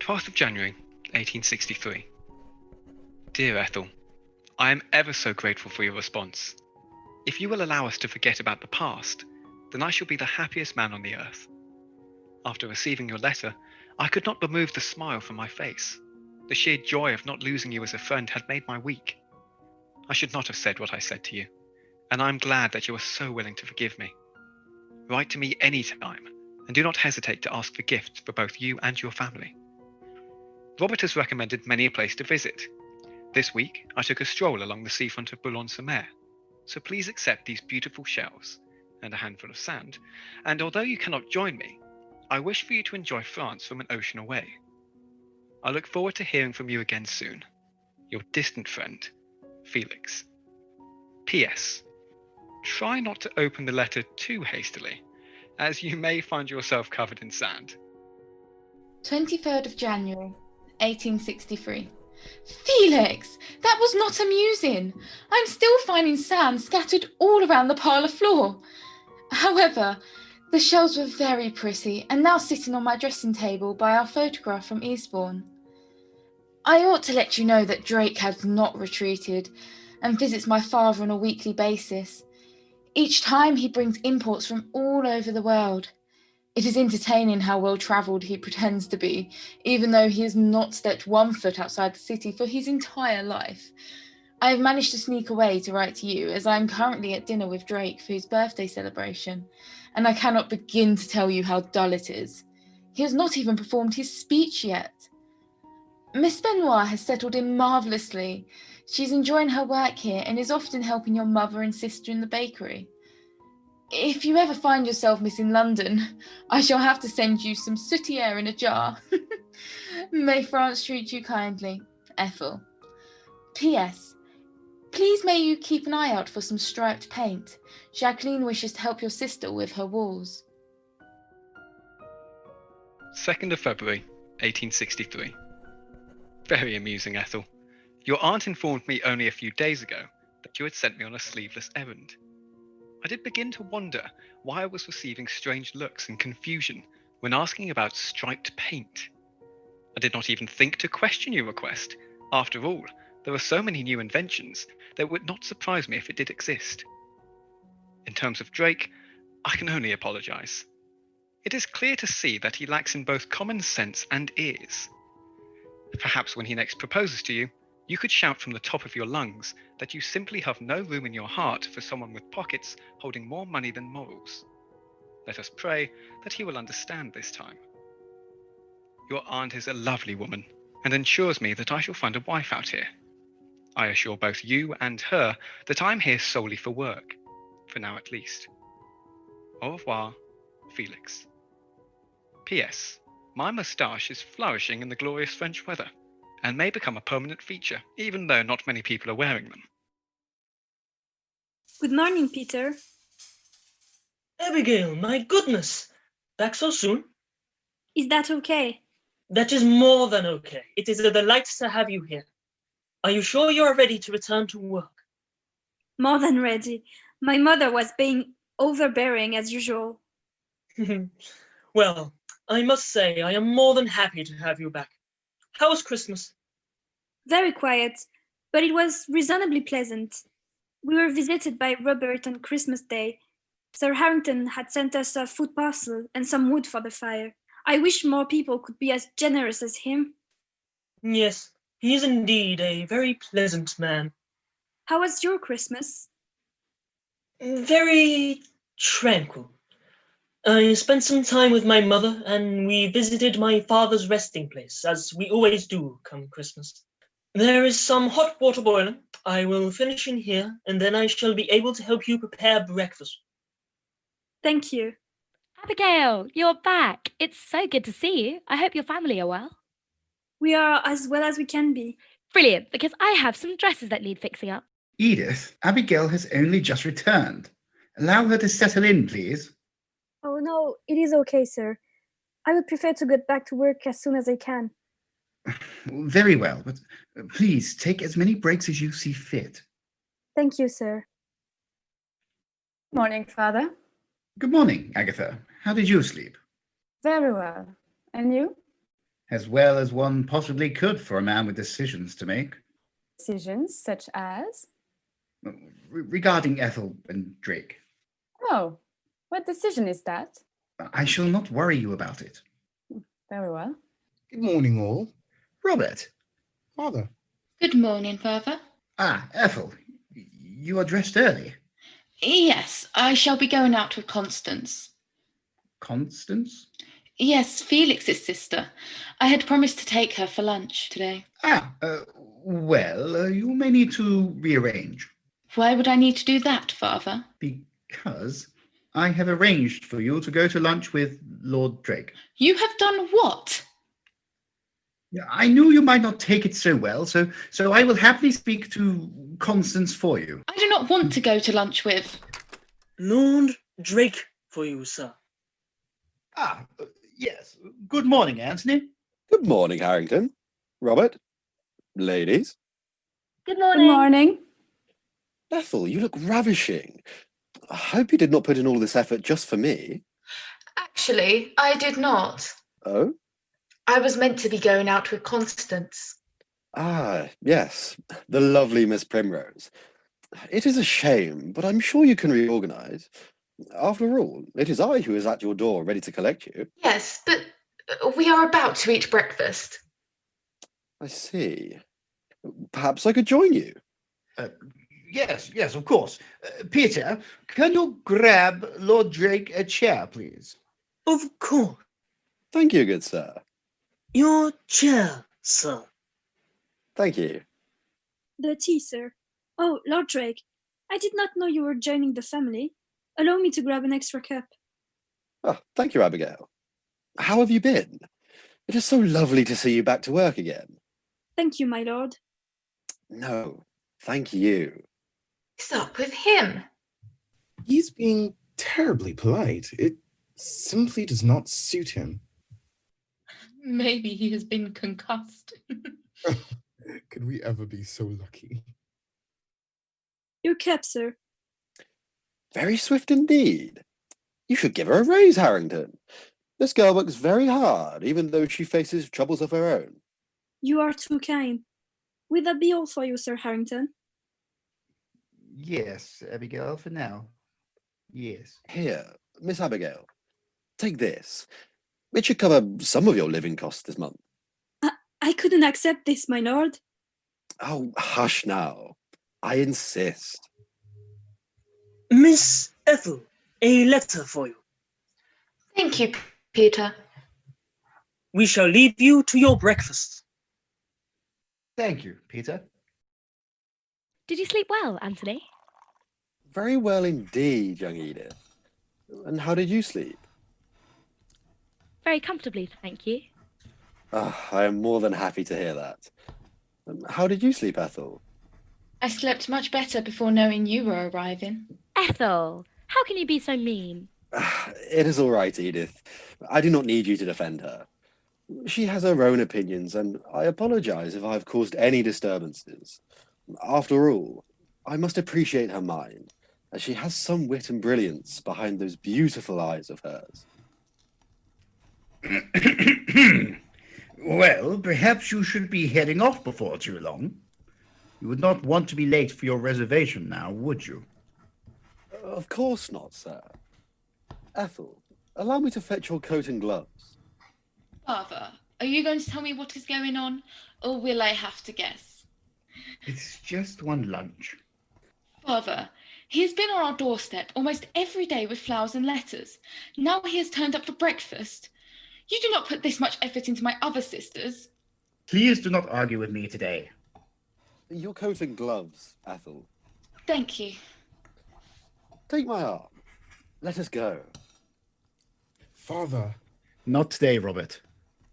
12th of January, 1863. Dear Ethel, I am ever so grateful for your response. If you will allow us to forget about the past, then I shall be the happiest man on the earth. After receiving your letter, I could not remove the smile from my face. The sheer joy of not losing you as a friend had made my week. I should not have said what I said to you, and I am glad that you are so willing to forgive me. Write to me any time, and do not hesitate to ask for gifts for both you and your family. Robert has recommended many a place to visit. This week, I took a stroll along the seafront of Boulogne-sur-Mer, so please accept these beautiful shells and a handful of sand, and although you cannot join me, I wish for you to enjoy France from an ocean away. I look forward to hearing from you again soon. Your distant friend, Felix. P.S. Try not to open the letter too hastily, as you may find yourself covered in sand. 23rd of January, 1863. Felix, that was not amusing. I'm still finding sand scattered all around the parlour floor. However, the shells were very pretty and now sitting on my dressing table by our photograph from Eastbourne. I ought to let you know that Drake has not retreated and visits my father on a weekly basis. Each time he brings imports from all over the world. It is entertaining how well-travelled he pretends to be, even though he has not stepped 1 foot outside the city for his entire life. I have managed to sneak away to write to you, as I am currently at dinner with Drake for his birthday celebration, and I cannot begin to tell you how dull it is. He has not even performed his speech yet. Miss Benoit has settled in marvellously. She's enjoying her work here and is often helping your mother and sister in the bakery. If you ever find yourself missing London, I shall have to send you some sooty air in a jar. May France treat you kindly, Ethel. P.S. Please may you keep an eye out for some striped paint. Jacqueline wishes to help your sister with her walls. 2nd of February, 1863. Very amusing, Ethel. Your aunt informed me only a few days ago that you had sent me on a sleeveless errand. I did begin to wonder why I was receiving strange looks and confusion when asking about striped paint. I did not even think to question your request. After all, there are so many new inventions that it would not surprise me if it did exist. In terms of Drake, I can only apologize. It is clear to see that he lacks in both common sense and ears. Perhaps when he next proposes to you, you could shout from the top of your lungs that you simply have no room in your heart for someone with pockets holding more money than morals. Let us pray that he will understand this time. Your aunt is a lovely woman and ensures me that I shall find a wife out here. I assure both you and her that I'm here solely for work, for now at least. Au revoir, Felix. P.S. My moustache is flourishing in the glorious French weather, and may become a permanent feature, even though not many people are wearing them. Good morning, Peter. Abigail, my goodness! Back so soon? Is that okay? That is more than okay. It is a delight to have you here. Are you sure you are ready to return to work? More than ready. My mother was being overbearing as usual. Well, I must say I am more than happy to have you back. How was Christmas? Very quiet, but it was reasonably pleasant. We were visited by Robert on Christmas Day. Sir Harrington had sent us a food parcel and some wood for the fire. I wish more people could be as generous as him. Yes, he is indeed a very pleasant man. How was your Christmas? Very tranquil. I spent some time with my mother, and we visited my father's resting place, as we always do come Christmas. There is some hot water boiling. I will finish in here, and then I shall be able to help you prepare breakfast. Thank you. Abigail, you're back. It's so good to see you. I hope your family are well. We are as well as we can be. Brilliant, because I have some dresses that need fixing up. Edith, Abigail has only just returned. Allow her to settle in, please. Oh no, it is okay, sir. I would prefer to get back to work as soon as I can. Very well, but please take as many breaks as you see fit. Thank you, sir. Morning, Father. Good morning, Agatha. How did you sleep? Very well. And you? As well as one possibly could for a man with decisions to make. Decisions such as? Regarding Ethel and Drake. Oh, what decision is that? I shall not worry you about it. Very well. Good morning, all. Robert. Father. Good morning, Father. Ah, Ethel. You are dressed early. Yes, I shall be going out with Constance. Constance? Yes, Felix's sister. I had promised to take her for lunch today. Well, you may need to rearrange. Why would I need to do that, Father? Because I have arranged for you to go to lunch with Lord Drake. You have done what? I knew you might not take it so well, so I will happily speak to Constance for you. I do not want to go to lunch with. Lord Drake for you, sir. Yes. Good morning, Anthony. Good morning, Harrington. Robert. Ladies. Good Good morning. Ethel, you look ravishing. I hope you did not put in all this effort just for me. Actually, I did not. Oh? I was meant to be going out with Constance. Ah, yes. The lovely Miss Primrose. It is a shame, but I'm sure you can reorganize. After all, it is I who is at your door ready to collect you. Yes, but we are about to eat breakfast. I see. Perhaps I could join you. Yes, of course. Peter, can you grab Lord Drake a chair, please? Of course. Thank you, good sir. Your chair, sir. Thank you. The tea, sir. Oh, Lord Drake, I did not know you were joining the family. Allow me to grab an extra cup. Oh, thank you, Abigail. How have you been? It is so lovely to see you back to work again. Thank you, my lord. No, thank you. What's up with him? He's being terribly polite. It simply does not suit him. Maybe he has been concussed. Could we ever be so lucky? Your cup, sir. Very swift indeed. You should give her a raise, Harrington. This girl works very hard, even though she faces troubles of her own. You are too kind. Will that be all for you, Sir Harrington? Yes, Abigail, for now. Yes. Here, Miss Abigail, take this. It should cover some of your living costs this month. I couldn't accept this, my lord. Oh, hush now. I insist. Miss Ethel, a letter for you. Thank you, Peter. We shall leave you to your breakfast. Thank you, Peter. Did you sleep well, Anthony? Very well indeed, young Edith. And how did you sleep? Very comfortably, thank you. I am more than happy to hear that. How did you sleep, Ethel? I slept much better before knowing you were arriving. Ethel, how can you be so mean? It is all right, Edith. I do not need you to defend her. She has her own opinions, and I apologize if I have caused any disturbances. After all, I must appreciate her mind, as she has some wit and brilliance behind those beautiful eyes of hers. Well, perhaps you should be heading off before too long. You would not want to be late for your reservation now, would you? Of course not, sir. Ethel, allow me to fetch your coat and gloves. Father, are you going to tell me what is going on, or will I have to guess? It's just one lunch. Father, he has been on our doorstep almost every day with flowers and letters. Now he has turned up for breakfast. You do not put this much effort into my other sisters. Please do not argue with me today. Your coat and gloves, Ethel. Thank you. Take my arm. Let us go. Father. Not today, Robert.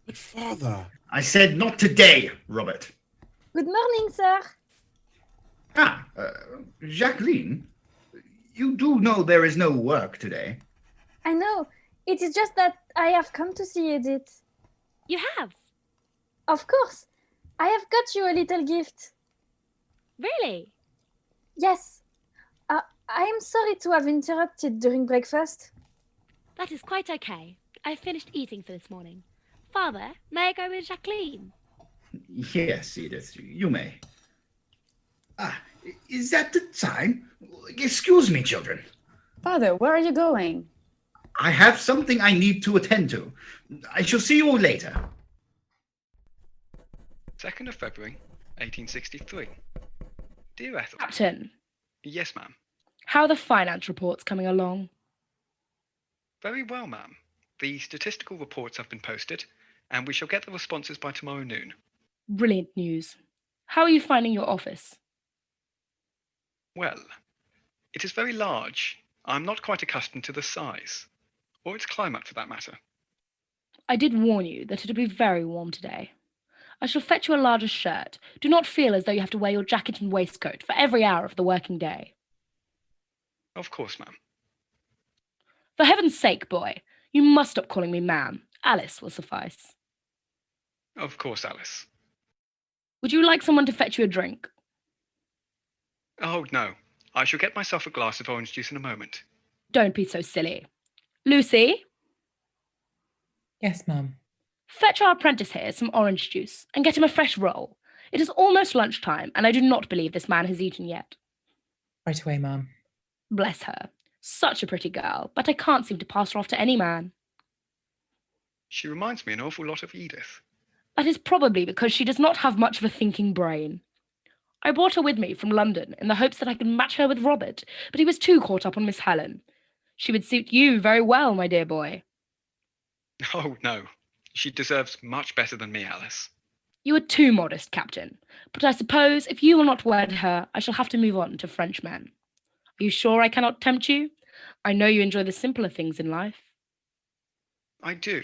But father. I said not today, Robert. Good morning, sir. Jacqueline, you do know there is no work today. I know. It is just that I have come to see Edith. You have? Of course. I have got you a little gift. Really? Yes. I am sorry to have interrupted during breakfast. That is quite okay. I finished eating for this morning. Father, may I go with Jacqueline? Yes, Edith, you may. Ah, is that the time? Excuse me, children. Father, where are you going? I have something I need to attend to. I shall see you all later. 2nd of February, 1863. Dear Ethel. Captain, Yes, ma'am. how are the finance reports coming along? Very well, ma'am. The statistical reports have been posted, and we shall get the responses by tomorrow noon. Brilliant news. How are you finding your office? Well, it is very large. I'm not quite accustomed to the size, or its climate for that matter. I did warn you that it'll be very warm today. I shall fetch you a larger shirt. Do not feel as though you have to wear your jacket and waistcoat for every hour of the working day. Of course, ma'am. For heaven's sake, boy, you must stop calling me ma'am. Alice will suffice. Of course, Alice. Would you like someone to fetch you a drink? Oh, no. I shall get myself a glass of orange juice in a moment. Don't be so silly. Lucy, Yes, ma'am. fetch our apprentice here some orange juice and get him a fresh roll. It is almost lunchtime, and I do not believe this man has eaten yet. Right away, ma'am. Bless her. Such a pretty girl, but I can't seem to pass her off to any man. She reminds me an awful lot of Edith. That is probably because she does not have much of a thinking brain. I brought her with me from London in the hopes that I could match her with Robert, but he was too caught up on Miss Helen. She would suit you very well, my dear boy. Oh, no. She deserves much better than me, Alice. You are too modest, Captain, but I suppose if you will not wed her, I shall have to move on to French men. Are you sure I cannot tempt you? I know you enjoy the simpler things in life. I do.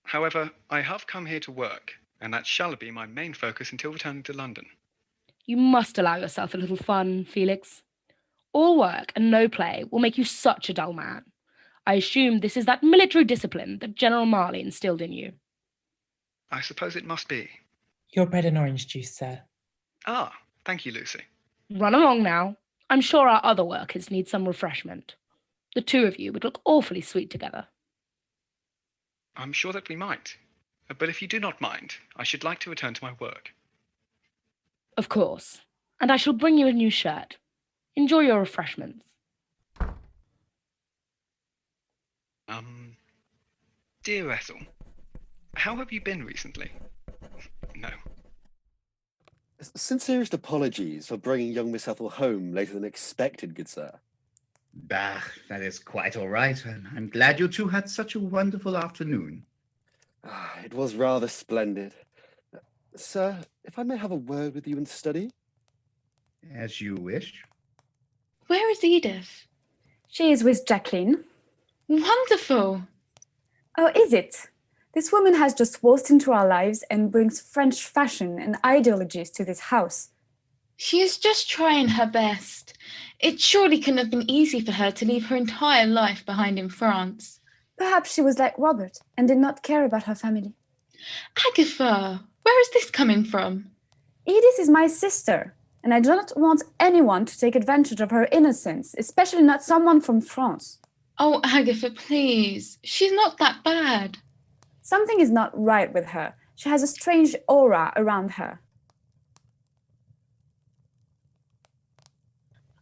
However, I have come here to work, and that shall be my main focus until returning to London. You must allow yourself a little fun, Felix. All work and no play will make you such a dull man. I assume this is that military discipline that General Marley instilled in you. I suppose it must be. Your bread and orange juice, sir. Ah, thank you, Lucy. Run along now. I'm sure our other workers need some refreshment. The two of you would look awfully sweet together. I'm sure that we might. But if you do not mind, I should like to return to my work. Of course. And I shall bring you a new shirt. Enjoy your refreshments. Dear Ethel, how have you been recently? No. Sincerest apologies for bringing young Miss Ethel home later than expected, good sir. Bah, that is quite all right. I'm glad you two had such a wonderful afternoon. It was rather splendid. Sir, if I may have a word with you in study? As you wish. Where is Edith? She is with Jacqueline. Wonderful. Oh, is it? This woman has just waltzed into our lives and brings French fashion and ideologies to this house. She is just trying her best. It surely couldn't have been easy for her to leave her entire life behind in France. Perhaps she was like Robert and did not care about her family. Agatha, where is this coming from? Edith is my sister, and I do not want anyone to take advantage of her innocence, especially not someone from France. Oh, Agatha, please. She's not that bad. Something is not right with her. She has a strange aura around her.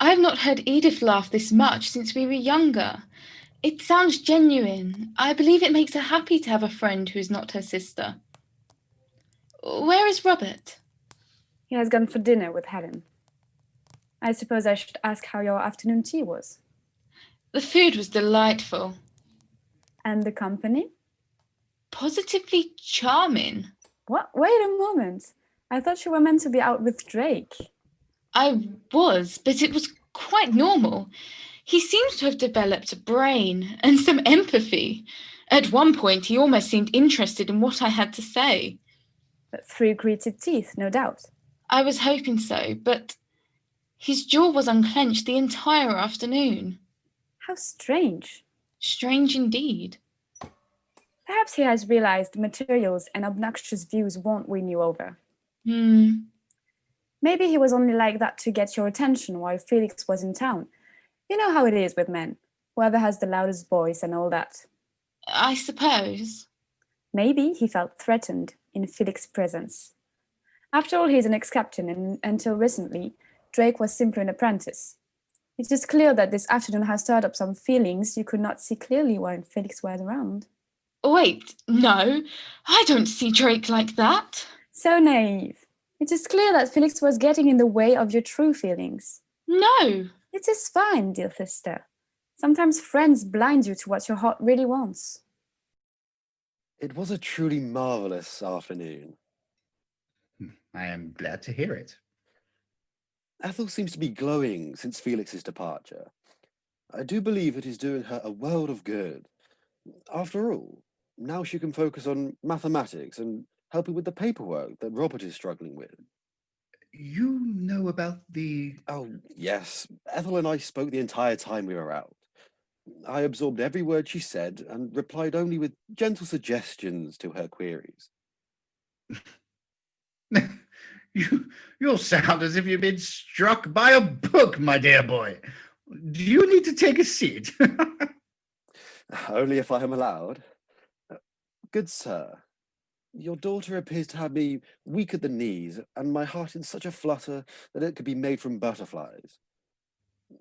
I have not heard Edith laugh this much since we were younger. It sounds genuine. I believe it makes her happy to have a friend who is not her sister. Where is Robert? He has gone for dinner with Helen. I suppose I should ask how your afternoon tea was. The food was delightful. And the company? Positively charming. What? Wait a moment. I thought you were meant to be out with Drake. I was, but it was quite normal. He seems to have developed a brain and some empathy. At one point, he almost seemed interested in what I had to say. But 3 gritted teeth, no doubt. I was hoping so, but his jaw was unclenched the entire afternoon. How strange. Strange indeed. Perhaps he has realized materials and obnoxious views won't win you over. Maybe he was only like that to get your attention while Felix was in town. You know how it is with men, whoever has the loudest voice and all that. I suppose. Maybe he felt threatened in Felix's presence. After all, he's an ex-captain, and until recently, Drake was simply an apprentice. It is clear that this afternoon has stirred up some feelings you could not see clearly when Felix was around. Wait, no, I don't see Drake like that. So naive. It is clear that Felix was getting in the way of your true feelings. No. It is fine, dear sister. Sometimes friends blind you to what your heart really wants. It was a truly marvellous afternoon. I am glad to hear it. Ethel seems to be glowing since Felix's departure. I do believe it is doing her a world of good. After all, now she can focus on mathematics and helping with the paperwork that Robert is struggling with. You know about the... Oh, yes. Ethel and I spoke the entire time we were out. I absorbed every word she said and replied only with gentle suggestions to her queries. You sound as if you've been struck by a book, my dear boy. Do you need to take a seat? Only if I am allowed. Good sir, your daughter appears to have me weak at the knees and my heart in such a flutter that it could be made from butterflies.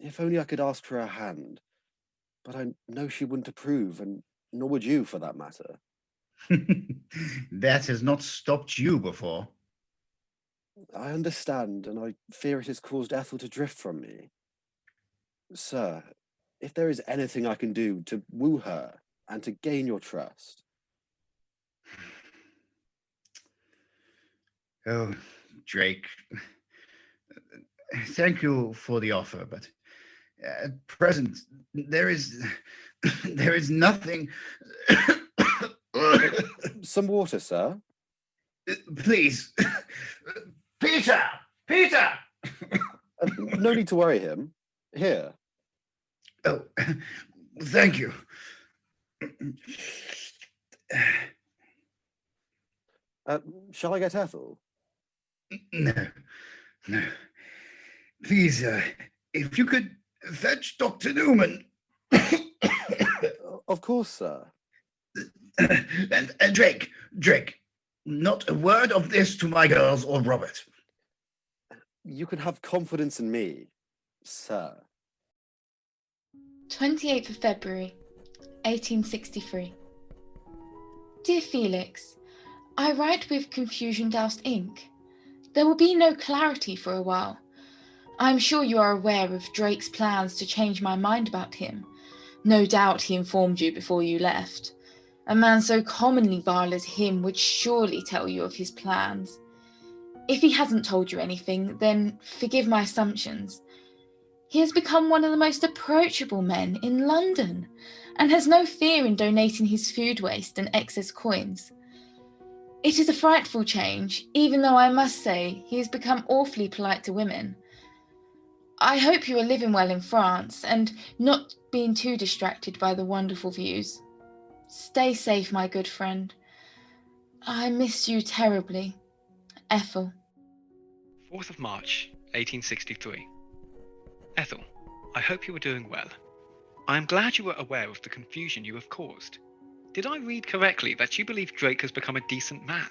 If only I could ask for her hand, but I know she wouldn't approve, and nor would you for that matter. That has not stopped you before. I understand, and I fear it has caused Ethel to drift from me. Sir, if there is anything I can do to woo her and to gain your trust. Oh, Drake, thank you for the offer, but at present there is nothing. Some water, sir. Please, Peter! No need to worry him. Here. Oh, thank you. Shall I get Ethel? No. Please, if you could fetch Dr. Newman. Of course, sir. And Drake, not a word of this to my girls or Robert. You can have confidence in me, sir. 28th of February, 1863. Dear Felix, I write with confusion-doused ink. There will be no clarity for a while. I am sure you are aware of Drake's plans to change my mind about him. No doubt he informed you before you left. A man so commonly vile as him would surely tell you of his plans. If he hasn't told you anything, then forgive my assumptions. He has become one of the most approachable men in London, and has no fear in donating his food waste and excess coins. It is a frightful change, even though I must say he has become awfully polite to women. I hope you are living well in France, and not being too distracted by the wonderful views. Stay safe, my good friend. I miss you terribly. Ethel. 4th of March, 1863. Ethel, I hope you are doing well. I am glad you were aware of the confusion you have caused. Did I read correctly that you believe Drake has become a decent man?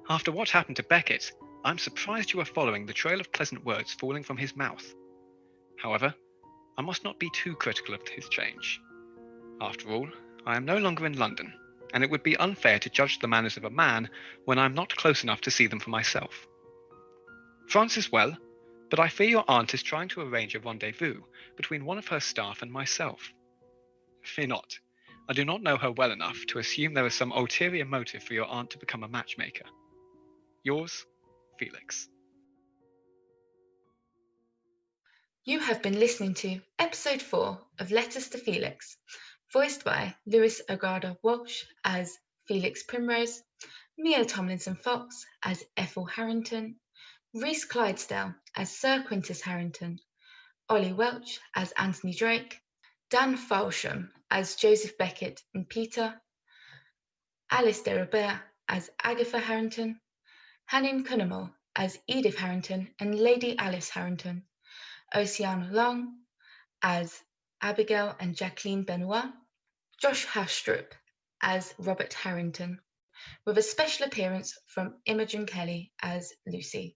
After what happened to Beckett, I'm surprised you are following the trail of pleasant words falling from his mouth. However, I must not be too critical of his change. After all, I am no longer in London, and it would be unfair to judge the manners of a man when I am not close enough to see them for myself. France is well, but I fear your aunt is trying to arrange a rendezvous between one of her staff and myself. Fear not. I do not know her well enough to assume there is some ulterior motive for your aunt to become a matchmaker. Yours, Felix. You have been listening to episode 4 of Letters to Felix, voiced by Lewis Agrada Walsh as Felix Primrose, Mia Tomlinson Fox as Ethel Harrington, Rhys Clydesdale as Sir Quintus Harrington, Ollie Welch as Anthony Drake, Dan Falsham as Joseph Beckett and Peter, Alice de Robert as Agatha Harrington, Hanin Cunningham as Edith Harrington and Lady Alice Harrington, Oceana Long as Abigail and Jacqueline Benoit, Josh Hastrup as Robert Harrington, with a special appearance from Imogen Kelly as Lucy.